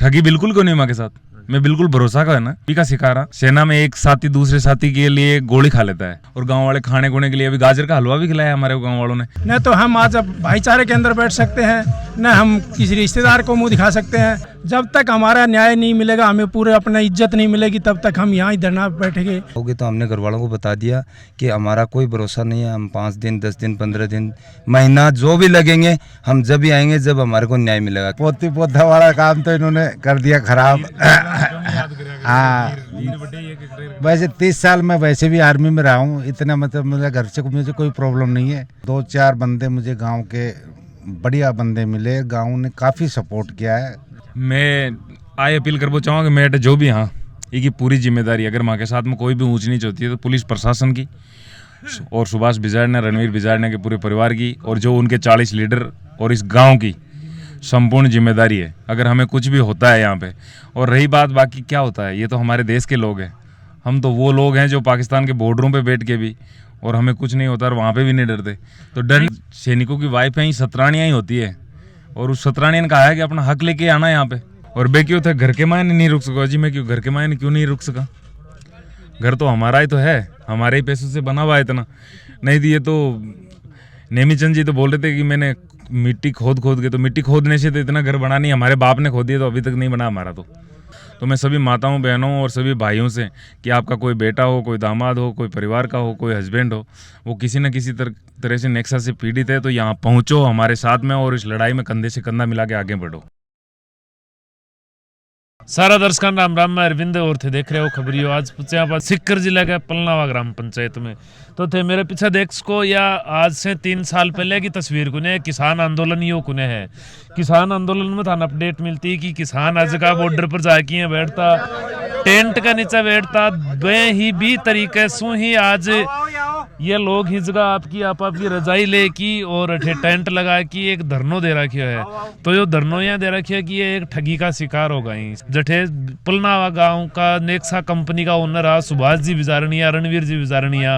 ठगी बिल्कुल क्यों नहीं माँ के साथ, मैं बिल्कुल भरोसा का है ना का शिकार हूं। सेना में एक साथी दूसरे साथी के लिए गोली खा लेता है और गांव वाले खाने खुने के लिए अभी गाजर का हलवा भी खिलाया हमारे गांव वालों ने। न तो हम आज अब भाईचारे के अंदर बैठ सकते हैं, न हम किसी रिश्तेदार को मुंह दिखा सकते हैं। जब तक हमारा न्याय नहीं मिलेगा, हमें पूरे अपना इज्जत नहीं मिलेगी, तब तक हम यहाँ ही धरना बैठेंगे। तो हमने घर वालों को बता दिया कि हमारा कोई भरोसा नहीं है, हम 5 दिन 10 दिन 15 दिन महीना जो भी लगेंगे हम जब भी आएंगे जब हमारे को न्याय मिलेगा। पोती पोता वाला काम तो इन्होंने कर दिया खराब। हाँ, वैसे 30 साल में वैसे भी आर्मी में रहा हूँ, इतना मतलब मेरे घर से मुझे कोई प्रॉब्लम नहीं है। 2-4 बंदे मुझे गांव के बढ़िया बंदे मिले, गांव ने काफ़ी सपोर्ट किया है। मैं आए अपील करना चाहूँगा कि मैं जो भी हाँ ये की पूरी जिम्मेदारी अगर माँ के साथ में कोई भी ऊंच नीच होती है तो पुलिस प्रशासन की और सुभाष बिजाड़ना, रणवीर बिजाड़ना के पूरे परिवार की और जो उनके 40 लीडर और इस गांव की संपूर्ण जिम्मेदारी है अगर हमें कुछ भी होता है यहाँ पे। और रही बात बाकी क्या होता है, ये तो हमारे देश के लोग हैं, हम तो वो लोग हैं जो पाकिस्तान के बॉर्डरों पे बैठ के भी और हमें कुछ नहीं होता और वहाँ पे भी नहीं डरते। तो डर सैनिकों की वाइफ ही सतरानियाँ ही होती है और उस सतरानिया ने कहा है कि अपना हक लेके आना यहाँ पे। और बे क्यों थे घर के मायने नहीं रुक सका जी, मैं क्यों घर के मायने क्यों नहीं रुक सका? घर तो हमारा ही तो है, हमारे ही पैसों से बना हुआ है इतना। नहीं दिए तो नेमीचंद जी तो बोल रहे थे कि मैंने मिट्टी खोद के, तो मिट्टी खोदने से तो इतना घर बना नहीं, हमारे बाप ने खोद दिया तो अभी तक नहीं बना हमारा। तो मैं सभी माताओं बहनों और सभी भाइयों से कि आपका कोई बेटा हो, कोई दामाद हो, कोई परिवार का हो, कोई हस्बैंड हो, वो किसी न किसी तरह से नेक्सा से पीड़ित है तो यहाँ पहुँचो हमारे साथ में और इस लड़ाई में कंधे से कंधा मिला के आगे बढ़ो। सारा दर्शकों राम राम, मैं अरविंद और थे देख रहे हो खबरियो। आज पूछे आप सीकर जिला के पलनावा ग्राम पंचायत में तो थे मेरे पीछे देख सको या आज से 3 साल पहले की तस्वीर कुने किसान आंदोलन यो कुने है। किसान आंदोलन में थाना अपडेट मिलती है कि किसान आज का बॉर्डर पर जाके बैठता, टेंट का नीचे बैठता, वे ही भी तरीके से ही आज ये लोग ही जगह आपकी रजाई ले की और टेंट लगा की एक धरनो दे रखियो है। तो यो धरनो यहाँ दे रखियो है कि ये एक ठगी का शिकार होगा। जठे पुलनावा गांव का नेक्सा कंपनी का ओनर आ सुभाष जी बिजारनिया, रणवीर जी बिजारनिया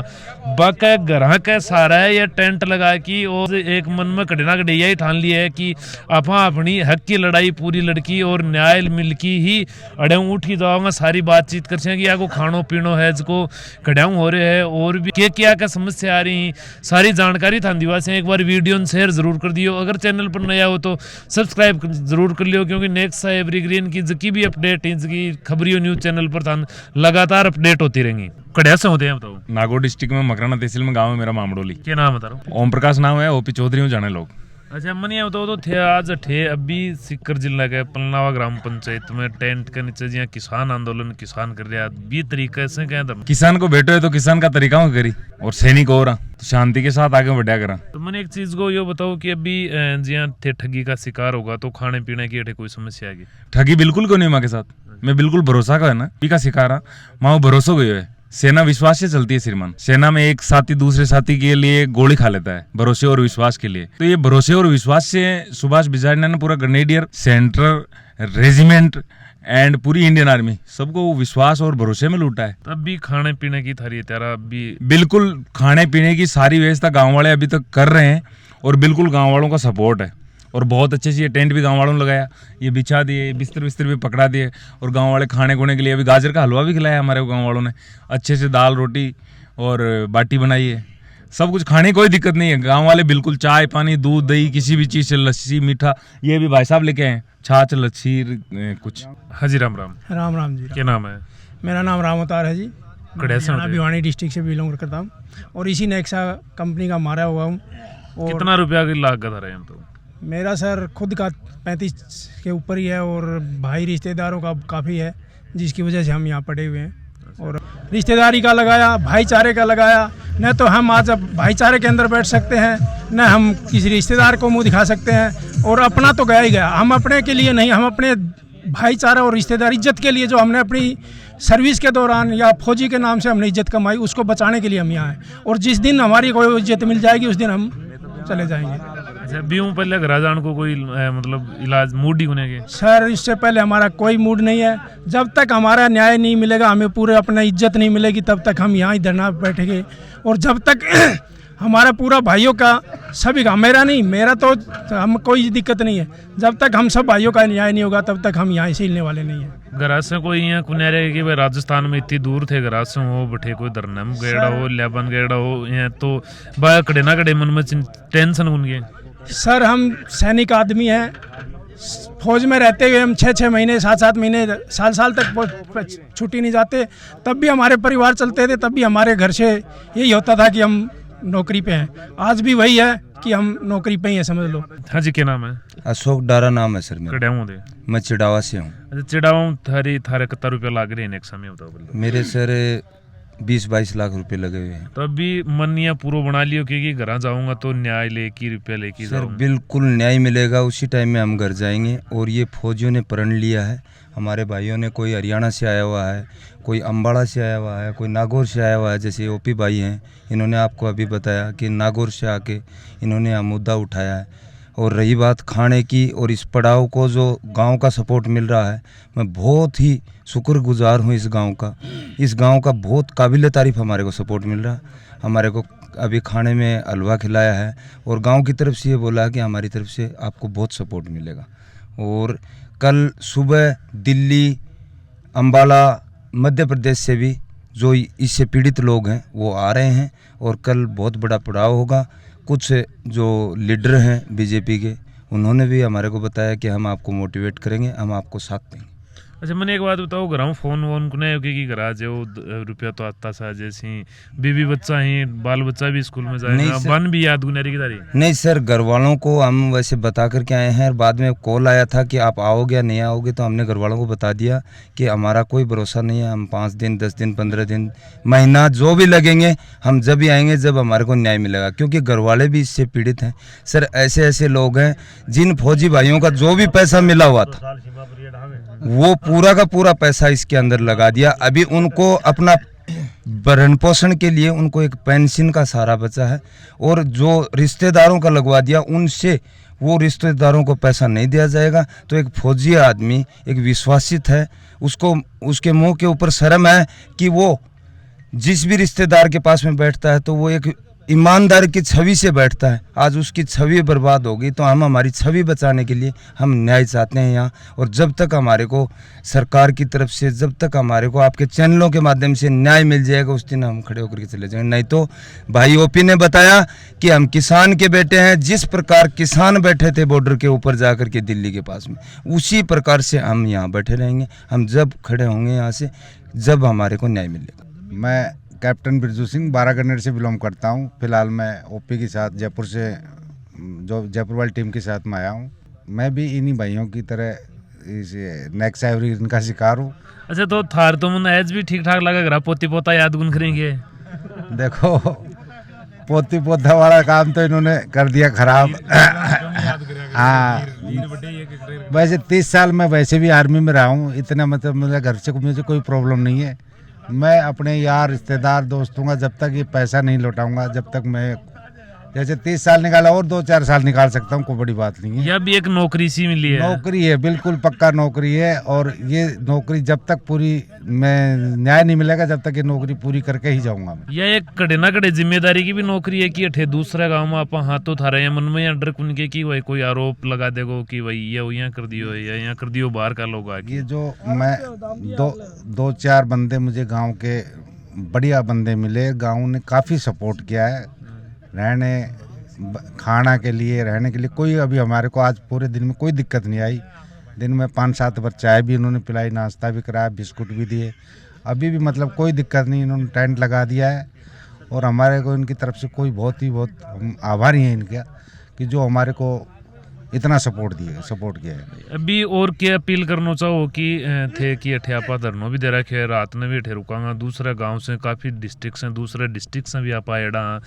बाका घर के सारा है ये टेंट लगा की और एक मन में कड़ना कड़िया ही ठान लिया है कि आपा अपनी हक की लड़ाई पूरी लड़की और न्याय मिलकी ही अड़े उठी जाऊंगा। सारी बातचीत कर कि या को खानो पीनो है जिसको कड़ाऊ हो रहे हैं और भी क्या समस्या आ रही, सारी जानकारी था दिवास। एक बार वीडियो शेयर जरूर कर दियो, अगर चैनल पर नया हो तो सब्सक्राइब जरूर कर लियो क्योंकि नेक्स्ट एवरीग्रीन की जकी भी अपडेट इसकी खबरियों न्यूज चैनल पर था लगातार अपडेट होती रहेंगी। कड़िया से होते हैं बताओ? नागौर डिस्ट्रिक्ट में मकराना तहसील में गाँव है मेरा मामडोली। क्या नाम बता रहा हूँ? ओम प्रकाश नाम है, ओपी चौधरी हूँ जाने लोग। अच्छा मनिया बताओ तो थे आज थे अभी सीकर जिला के पलनावा ग्राम पंचायत में टेंट के नीचे जिया किसान आंदोलन किसान कर रहा बी तरीके से क्या था? किसान को बैठो है तो किसान का तरीका हो करी और सैनिक हो रहा तो शांति के साथ आगे बढ़ा करा। तो मैंने एक चीज को ये बताओ कि अभी जिया थे ठगी का शिकार होगा तो खाने पीने की कोई समस्या आएगी? ठगी बिल्कुल क्यों नहीं माँ के साथ, मैं बिल्कुल भरोसा का है ना का शिकार हाँ। माँ भरोसा गई है, सेना विश्वास से चलती है श्रीमान। सेना में एक साथी दूसरे साथी के लिए गोली खा लेता है भरोसे और विश्वास के लिए। तो ये भरोसे और विश्वास से सुभाष बिजाड़ना ने पूरा ग्रेनेडियर, सेंट्रल रेजिमेंट एंड पूरी इंडियन आर्मी सबको विश्वास और भरोसे में लूटा है। तब भी खाने पीने की थारी तेरा अभी बिल्कुल खाने पीने की सारी व्यवस्था गाँव वाले अभी तक कर रहे हैं और बिल्कुल गाँव वालों का सपोर्ट है और बहुत अच्छे से ये टेंट भी गांव वालों ने लगाया, ये बिछा दिए, बिस्तर भी पकड़ा दिए और गांव वाले खाने खुने के लिए अभी गाजर का हलवा भी खिलाया हमारे गांव वालों ने। अच्छे से दाल रोटी और बाटी बनाई है, सब कुछ खाने की कोई दिक्कत नहीं है। गांव वाले बिल्कुल चाय पानी दूध दही किसी भी चीज़ से लस्सी मीठा ये भी भाई साहब लेके आए, छाछ लस्सी कुछ। हाँ जी राम राम। राम राम जी। क्या नाम है? मेरा नाम राम अवतार है जी, मैं भिवानी डिस्ट्रिक्ट से बिलोंग करता हूँ और इसी नेक्सा कंपनी का मारा हुआ हूँ। कितना रुपया की लागत है? तो मेरा सर खुद का 35 के ऊपर ही है और भाई रिश्तेदारों का काफ़ी है जिसकी वजह से हम यहाँ पड़े हुए हैं। और रिश्तेदारी का लगाया, भाईचारे का लगाया, न तो हम आज अब भाईचारे के अंदर बैठ सकते हैं, न हम किसी रिश्तेदार को मुंह दिखा सकते हैं। और अपना तो गया ही गया, हम अपने के लिए नहीं, हम अपने भाईचारा और रिश्तेदार इज्जत के लिए जो हमने अपनी सर्विस के दौरान या फौजी के नाम से हमने इज्जत कमाई उसको बचाने के लिए हम यहाँ हैं। और जिस दिन हमारी कोई इज्जत मिल जाएगी उस दिन हम चले जाएंगे। अच्छा बीहूं पहले घर जान को कोई मतलब इलाज मूड ही होने के? सर इससे पहले हमारा कोई मूड नहीं है, जब तक हमारा न्याय नहीं मिलेगा, हमें पूरे अपना इज्जत नहीं मिलेगी, तब तक हम यहाँ ही धरना बैठेंगे। और जब तक हमारा पूरा भाइयों का सभी का, मेरा नहीं, मेरा तो हम कोई दिक्कत नहीं है। जब तक हम सब भाइयों का न्याय नहीं होगा तब तक हम यहाँ से हिलने वाले नहीं हैं। घरासे कोई यहाँ कुनैरे कि भाई राजस्थान में इतनी दूर थे घरासे हो बठे कोई धरना में गेड़ा हो लेबन गेड़ा हो यहाँ तो बा कड़े ना कड़े मन में टेंशन उनके। सर हम सैनिक आदमी हैं, फौज में रहते हुए हम 6-6 महीने 7-7 महीने साल तक छुट्टी नहीं जाते, तब भी हमारे परिवार चलते थे, तब भी हमारे घर से यही होता था कि हम नौकरी पे हैं। आज भी वही है कि हम नौकरी पे ही हैं, समझ लो। हाँ जी, क्या नाम है? अशोक डारा नाम है सर मेरा। कड़े दे मैं चिड़ावा से हूँ। अच्छा, चिड़ावा थारे कितना रुपया लाग रहे हैं एक समय बताओ? मेरे सर 20-22 लाख रुपए लगे हुए हैं। तो अभी मन या पूरा बना लियो क्योंकि घर जाऊंगा तो न्याय लेके रुपया लेके सर बिल्कुल न्याय मिलेगा, उसी टाइम में हम घर जाएंगे। और ये फौजियों ने प्रण लिया है, हमारे भाइयों ने, कोई हरियाणा से आया हुआ है, कोई अम्बाड़ा से आया हुआ है, कोई नागौर से आया हुआ है। जैसे ओपी भाई हैं, इन्होंने आपको अभी बताया कि नागौर से आके इन्होंने यह मुद्दा उठाया है। और रही बात खाने की और इस पड़ाव को जो गांव का सपोर्ट मिल रहा है, मैं बहुत ही शुक्रगुजार हूं इस गांव का। इस गांव का बहुत काबिल तारीफ हमारे को सपोर्ट मिल रहा है। हमारे को अभी खाने में हलवा खिलाया है और गांव की तरफ से ये बोला है कि हमारी तरफ से आपको बहुत सपोर्ट मिलेगा। और कल सुबह दिल्ली, अम्बाला, मध्य प्रदेश से भी जो इससे पीड़ित लोग हैं वो आ रहे हैं और कल बहुत बड़ा पड़ाव होगा। कुछ जो लीडर हैं बीजेपी के, उन्होंने भी हमारे को बताया कि हम आपको मोटिवेट करेंगे, हम आपको साथ देंगे। अच्छा, मैंने एक बात बताओ, घर फोन वोन को नहीं कि घरा जो रुपया तो आता सा, जैसे बीबी बच्चा ही बाल बच्चा भी स्कूल में जाएगा, बन भी याद गुनहरी की तारीख? नहीं सर, घर वालों को हम वैसे बता करके आए हैं। बाद में कॉल आया था कि आप आओगे या नहीं आओगे, तो हमने घर वालों को बता दिया कि हमारा कोई भरोसा नहीं है, हम 5 दिन 10 दिन 15 दिन महीना जो भी लगेंगे हम जब भी आएंगे जब हमारे को न्याय मिलेगा। क्योंकि घर वाले भी इससे पीड़ित हैं सर। ऐसे ऐसे लोग हैं जिन फौजी भाइयों का जो भी पैसा मिला हुआ था वो पूरा का पूरा पैसा इसके अंदर लगा दिया। अभी उनको अपना भरण पोषण के लिए उनको एक पेंशन का सहारा बचा है, और जो रिश्तेदारों का लगवा दिया उनसे वो रिश्तेदारों को पैसा नहीं दिया जाएगा। तो एक फौजी आदमी एक विश्वासित है, उसको उसके मुंह के ऊपर शर्म है कि वो जिस भी रिश्तेदार के पास में बैठता है तो वो एक ईमानदार की छवि से बैठता है। आज उसकी छवि बर्बाद होगी, तो हम हमारी छवि बचाने के लिए हम न्याय चाहते हैं यहाँ। और जब तक हमारे को सरकार की तरफ से, जब तक हमारे को आपके चैनलों के माध्यम से न्याय मिल जाएगा, उस दिन हम खड़े होकर के चले जाएंगे। नहीं तो भाई ओपी ने बताया कि हम किसान के बेटे हैं, जिस प्रकार किसान बैठे थे बॉर्डर के ऊपर जा कर के दिल्ली के पास में, उसी प्रकार से हम यहाँ बैठे रहेंगे। हम जब खड़े होंगे यहाँ से, जब हमारे को न्याय मिलेगा। मैं कैप्टन बिरजू सिंह बारागढ़ से बिलोंग करता हूँ। फिलहाल मैं ओपी के साथ जयपुर से, जो जयपुर वाली टीम के साथ में आया हूँ। मैं भी इन्हीं भाइयों की तरह इस नेक्स्ट एवरी का शिकार हूँ। अच्छा, तो थार तो मन एज भी ठीक ठाक लगा, घर पोती पोता याद गुन करेंगे? देखो, पोती पोता वाला काम तो इन्होंने कर दिया खराब। हाँ, वैसे 30 साल मैं वैसे भी आर्मी में रहा हूँ, इतना मतलब मेरे घर से मुझे कोई प्रॉब्लम नहीं है। मैं अपने यार रिश्तेदार दोस्तों का जब तक ये पैसा नहीं लौटाऊंगा, जब तक मैं जैसे 30 साल निकाला और 2-4 साल निकाल सकता हूँ, कोई बड़ी बात नहीं है। यह भी एक नौकरी सी मिली है। नौकरी है, बिल्कुल पक्का नौकरी है। और ये नौकरी जब तक पूरी मैं न्याय नहीं मिलेगा, जब तक ये नौकरी पूरी करके ही जाऊंगा मैं। यह एक कड़े ना कड़े जिम्मेदारी की भी नौकरी है कि अठे दूसरे गांव में आप हाथों थारे हैं मन में या डर कुनके की वही कोई आरोप लगा देगो कि वही ये यहाँ कर दियो या यहाँ कर दियो, बाहर का लोग आके। ये जो मैं 2-4 बंदे मुझे गाँव के बढ़िया बंदे मिले, गाँव ने काफ़ी सपोर्ट किया है रहने खाना के लिए, रहने के लिए। कोई अभी हमारे को आज पूरे दिन में कोई दिक्कत नहीं आई। दिन में 5-7 बार चाय भी इन्होंने पिलाई, नाश्ता भी कराया, बिस्कुट भी दिए। अभी भी मतलब कोई दिक्कत नहीं, इन्होंने टेंट लगा दिया है। और हमारे को इनकी तरफ से कोई बहुत हम आभारी हैं इनका कि जो हमारे को इतना सपोर्ट किया है। अभी और क्या अपील करना चाहो कि थे कि अठे आपा धरनो भी दे रखे है, रात में भी अठे रुकांगा, दूसरे गांव से काफ़ी डिस्ट्रिक्ट से, दूसरे डिस्ट्रिक्ट से भी आप आएड़ा,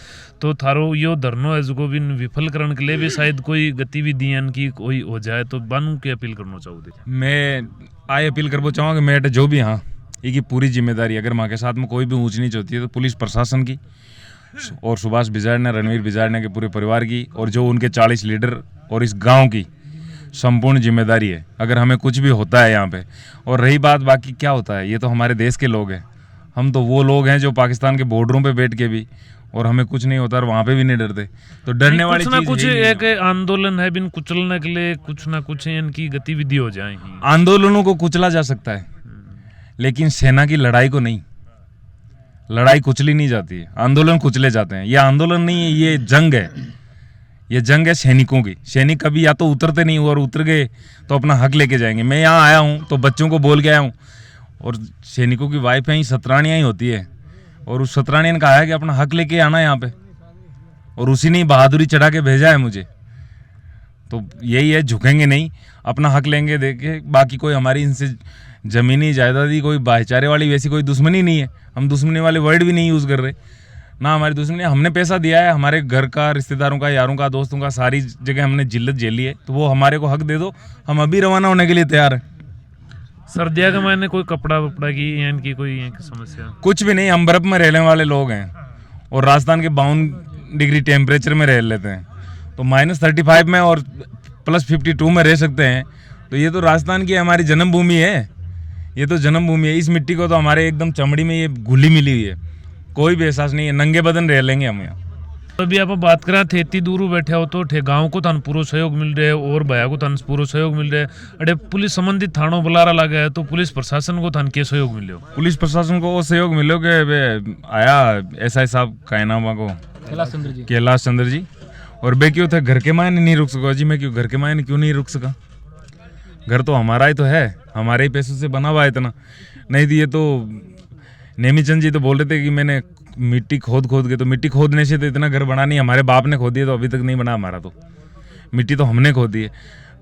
तो थारो यो धरनो है जो भी विफल करने के लिए भी शायद कोई गतिविधियां की कोई हो जाए, तो बानू की अपील करना चाहो? मैं आए अपील करना चाहूँगा कि मैं जो भी हाँ ये पूरी जिम्मेदारी, अगर माँ के साथ में कोई भी ऊंच नीच होती है तो पुलिस प्रशासन की और सुभाष बिजाड़ने, रणवीर बिजाड़ने के पूरे परिवार की, और जो उनके 40 लीडर और इस गांव की संपूर्ण जिम्मेदारी है। अगर हमें कुछ भी होता है यहाँ पे, और रही बात बाकी क्या होता है, ये तो हमारे देश के लोग हैं, हम तो वो लोग हैं जो पाकिस्तान के बॉर्डरों पे बैठ के भी और हमें कुछ नहीं होता और वहाँ पे भी नहीं डरते, तो डरने वाली कुछ ना चीज़ कुछ है ही नहीं। एक आंदोलन है बिन कुचलने के लिए कुछ ना कुछ इनकी गतिविधि हो जाएगी। आंदोलनों को कुचला जा सकता है लेकिन सेना की लड़ाई को नहीं, लड़ाई कुचली नहीं जाती है, आंदोलन कुचले जाते हैं। ये आंदोलन नहीं है, ये जंग है, ये जंग है सैनिकों की। सैनिक कभी या तो उतरते नहीं और उतर गए तो अपना हक लेके जाएंगे। मैं यहाँ आया हूँ तो बच्चों को बोल के आया हूँ, और सैनिकों की वाइफ यहीं सतरानियाँ ही होती है, और उस सतरानिया ने कहा है कि अपना हक लेके आना यहाँ पे, और उसी ने बहादुरी चढ़ा के भेजा है मुझे। तो यही है, झुकेंगे नहीं, अपना हक लेंगे देखे। बाकी कोई हमारी इनसे ज़मीनी जायदादी कोई भाईचारे वाली वैसी कोई दुश्मनी नहीं है, हम दुश्मनी वाले वर्ड भी नहीं यूज़ कर रहे ना, हमारी दुश्मनी। हमने पैसा दिया है, हमारे घर का, रिश्तेदारों का, यारों का, दोस्तों का, सारी जगह हमने जिल्लत झेली है, तो वो हमारे को हक दे दो, हम अभी रवाना होने के लिए तैयार हैं। सर्दिया के महीने कोई कपड़ा वपड़ा की या इनकी कोई समस्या? कुछ भी नहीं, हम बर्फ में रहने वाले लोग हैं और राजस्थान के 52 डिग्री टेम्परेचर में रह लेते हैं, तो -35 में और +52 में रह सकते हैं। तो ये तो राजस्थान की हमारी जन्मभूमि है, ये तो जन्मभूमि है। इस मिट्टी को तो हमारे एकदम चमड़ी में ये घुली मिली हुई है, कोई भी एहसास नहीं है, नंगे बदन रह लेंगे हम यहाँ। तो अभी आप बात करा थे इतनी दूर बैठे हो तो ठे गाँव को थान पूरा सहयोग मिल रहा है और भैया को थान पूरा सहयोग मिल रहा है। अरे पुलिस संबंधित थानों बुलारा लगा है तो पुलिस प्रशासन को थान के सहयोग मिले? पुलिस प्रशासन को वो सहयोग मिलो कि आया SI साहब कायनामा को, कैलाश चंद्र जी, और बे क्यों थे घर के मायने नहीं रुक सका जी। मैं क्यों घर के मायने क्यों नहीं रुक सका? घर तो हमारा ही तो है, हमारे ही पैसों से बना हुआ है इतना। नहीं तो ये तो नेमीचंद जी तो बोल रहे थे कि मैंने मिट्टी खोद के, तो मिट्टी खोदने से तो इतना घर बना नहीं, हमारे बाप ने खोदी है तो अभी तक नहीं बना हमारा, तो मिट्टी तो हमने खोदी है।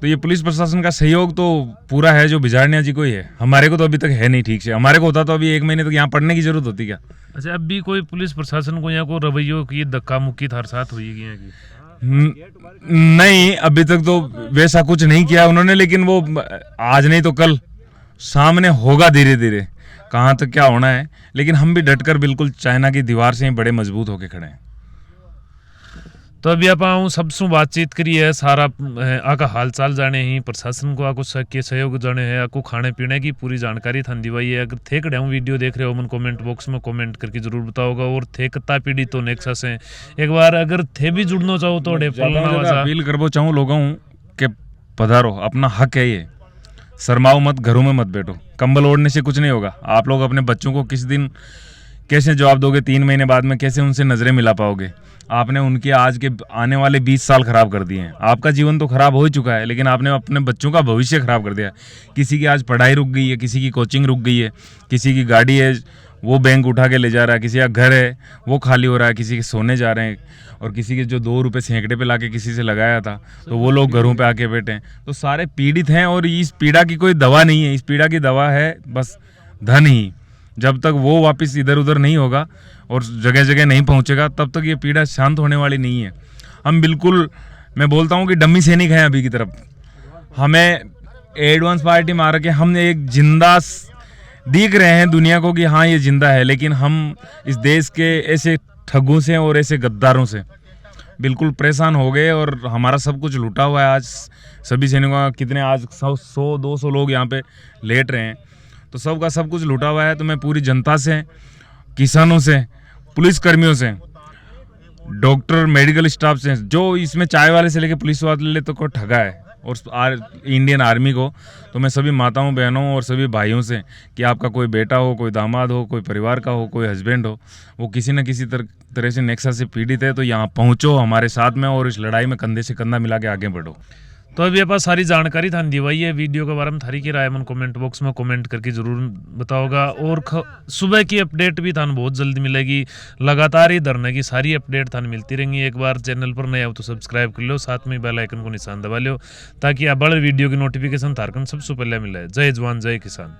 तो ये पुलिस प्रशासन का सहयोग तो पूरा है जो बिजारनिया जी को ही है, हमारे को तो अभी तक है नहीं ठीक से। हमारे को होता तो अभी 1 महीने तक यहाँ पढ़ने की जरूरत होती क्या? अच्छा, अब भी कोई पुलिस प्रशासन को यहाँ को रवैयों की धक्का मुक्की थार साथ हुई यहाँ की? नहीं, अभी तक तो वैसा कुछ नहीं किया उन्होंने, लेकिन वो आज नहीं तो कल सामने होगा धीरे धीरे, कहाँ तक क्या होना है। लेकिन हम भी डटकर बिल्कुल चाइना की दीवार से ही बड़े मजबूत होके खड़े हैं। तो अभी आप आऊँ सबसे बातचीत करी है, सारा आका हाल चाल जाने ही, प्रशासन को आको के सहयोग जाने है, आपको खाने पीने की पूरी जानकारी थान दिवाई है। अगर थे कड़े वीडियो देख रहे हो मन कमेंट बॉक्स में कमेंट करके जरूर बताओगा, और थे कत्ता पीड़ी तो नेक्सा से एक बार अगर थे भी जुड़ना चाहो तो अपील करबो चाहूँ लोगों के पधारो, अपना हक है ये, शर्माओ मत, घरों में मत बैठो। कंबल ओढ़ने से कुछ नहीं होगा। आप लोग अपने बच्चों को किस दिन कैसे जवाब दोगे, 3 महीने बाद में कैसे उनसे नजरें मिला पाओगे? आपने उनके आज के आने वाले 20 साल खराब कर दिए हैं। आपका जीवन तो खराब हो ही चुका है, लेकिन आपने अपने बच्चों का भविष्य खराब कर दिया है। किसी की आज पढ़ाई रुक गई है, किसी की कोचिंग रुक गई है, किसी की गाड़ी है वो बैंक उठा के ले जा रहा है, किसी का घर है वो खाली हो रहा है, किसी के सोने जा रहे हैं, और किसी के जो 2 रुपये सैकड़े पे लाके किसी से लगाया था तो वो लोग घरों पे आके बैठे हैं। तो सारे पीड़ित हैं, और इस पीड़ा की कोई दवा नहीं है। इस पीड़ा की दवा है बस धन ही। जब तक वो वापस इधर उधर नहीं होगा और जगह जगह नहीं पहुंचेगा, तब तक ये पीड़ा शांत होने वाली नहीं है। हम बिल्कुल, मैं बोलता हूँ कि डम्मी सैनिक हैं अभी की तरफ। हमें एडवांस पार्टी मार के हम एक जिंदा दिख रहे हैं दुनिया को कि हाँ ये जिंदा है, लेकिन हम इस देश के ऐसे ठगों से और ऐसे गद्दारों से बिल्कुल परेशान हो गए, और हमारा सब कुछ लूटा हुआ है। आज सभी सैनिकों का कितने आज 100-200 लोग यहाँ पे लेट रहे हैं, तो सबका सब कुछ लूटा हुआ है। तो मैं पूरी जनता से, किसानों से, पुलिस कर्मियों से, डॉक्टर, मेडिकल स्टाफ से, जो इसमें चाय वाले से लेके पुलिस वाले तक को ठगा है, और इंडियन आर्मी को, तो मैं सभी माताओं, बहनों और सभी भाइयों से कि आपका कोई बेटा हो, कोई दामाद हो, कोई परिवार का हो, कोई हस्बैंड हो, वो किसी न किसी तरह से नेक्सा से पीड़ित है, तो यहाँ पहुँचो हमारे साथ में और इस लड़ाई में कंधे से कंधा मिला के आगे बढ़ो। तो अभी आप सारी जानकारी थान दिवाई है। वीडियो के बारे में थारी की राय मन कमेंट बॉक्स में कमेंट करके जरूर बताओगा, और सुबह की अपडेट भी थान बहुत जल्दी मिलेगी। लगातार ही धरने की सारी अपडेट थान मिलती रहेंगी। एक बार चैनल पर नए हो तो सब्सक्राइब कर लो, साथ में बेल आइकन को निशान दबा लो, ताकि अब बड़े वीडियो की नोटिफिकेशन थारकन सबसे पहले मिले। जय जवान जय किसान।